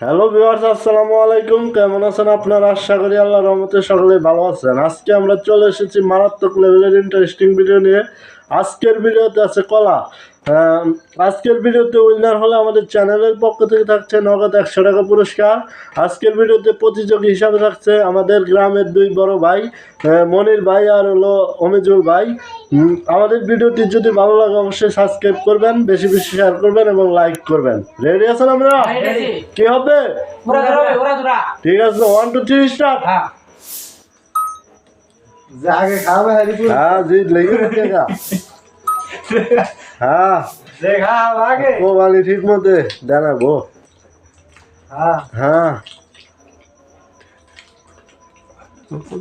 Hello viewers, আসসালামু আলাইকুম। কেমন আছেন আপনারা? আশা করি আল্লাহর রহমতে সকলে ভালো আছেন। আজকে আমরা চলে এসেছি মারাত্মক লেভেলের ইন্টারেস্টিং ভিডিও নিয়ে। আজকের ভিডিওতে আছে কলা। আজকের ভিডিওতে উইনার হলে আমাদের চ্যানেলের পক্ষ থেকে থাকছে নগদ 100 টাকা পুরস্কার। আজকের ভিডিওতে প্রতিযোগী হিসাবে থাকছে আমাদের গ্রামের দুই বড় ভাই, মনির ভাই আর হলো অমিজুল ভাই। আমাদের ভিডিওটি যদি ভালো লাগে অবশ্যই সাবস্ক্রাইব করবেন, বেশি বেশি শেয়ার করবেন এবং লাইক করবেন। রেডি আছেন আমরা? কি হবে? ঠিক আছে, 1 2 3 স্টার্ট। आगे खावे हरिपुर हाँ जी, लेके रखेगा। हाँ देखा आगे वो वाली ठीक मत है देना वो। हाँ हाँ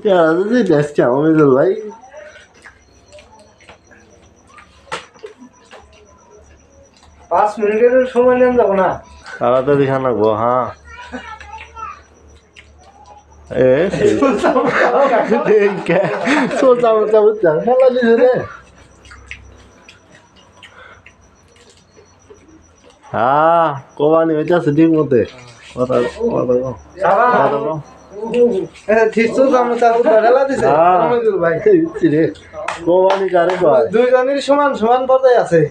क्या जी बेस्ट क्या अमिजुल भाई? पाँच मिनट समय নেন যাব না তাড়াতাড়ি খানা গো। হ্যাঁ এ ঠিক है सोचा मुझे बुझा খেলা দিছে রে। হ্যাঁ কোবানি হইতাছে ঠিক মতে। কথা কথা সাবা এ ঠিকছো জামু চালু ধরালা দিছে অমিজুল ভাই দিচ্ছি রে। কোবানি কারে কয়? দুইজনের সমান সমান পর্যায়ে আছে।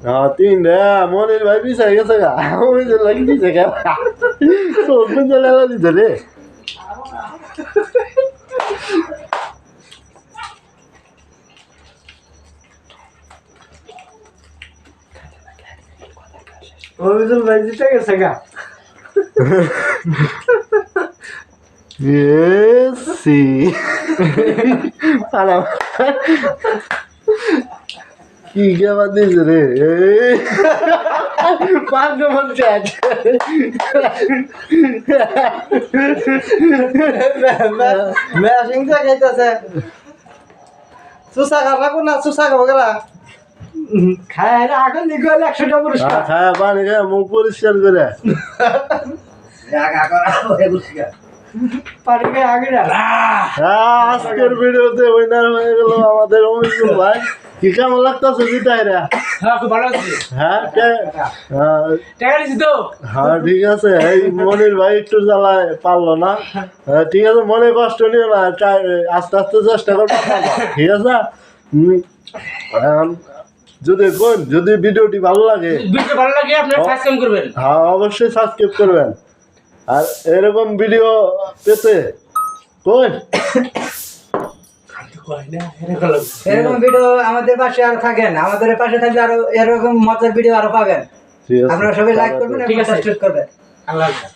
হ্যাঁ তিন রে। মনির ভাই পিছাই গেছে গা, অমিজুল লাগি দিছে গা। চোখ বুঝে লেলা দিছে রে। অমিজুল ভাই জিতে গেছে গা। Yes, sí. Para. কি কেমন দিছে রে? পাঁচ নম্বর চ্যাট ম্যাশিং টা খাইতেছে সুসা খাবা কোন সুসা খাবো গেলা খায় রে আগে নিগল 100 টাকা পুরস্কার খায় পানি খায় মুখ পরিষ্কার করে পানি খায় আগে না। আজকের ভিডিওতে উইনার হয়ে গেল আমাদের অমিজুল ভাই। কি কেমন লাগতেছে জিতাই রে? খুব ভালো আছে। হ্যাঁ টাকা দিছি তো। হ্যাঁ ঠিক আছে। এই মনির ভাই একটু জ্বালায় পারলো না। ঠিক আছে, মনে কষ্ট নিও না, আস্তে আস্তে চেষ্টা করবো। ঠিক আছে। যদি ভিডিওটি ভালো লাগে আপনারা সাবস্ক্রাইব করবেন। হ্যাঁ অবশ্যই সাবস্ক্রাইব করবেন। আর এরকম ভিডিও পেতে এরকম ভিডিও আমাদের পাশে আর থাকেন, আমাদের পাশে থাকলে আরো এরকম মজার ভিডিও আরো পাবেন। ঠিক আছে, আপনারা সবাই লাইক করবেন ঠিক এবং আছে। সাবস্ক্রাইব করবেন। আল্লাহ হাফেজ।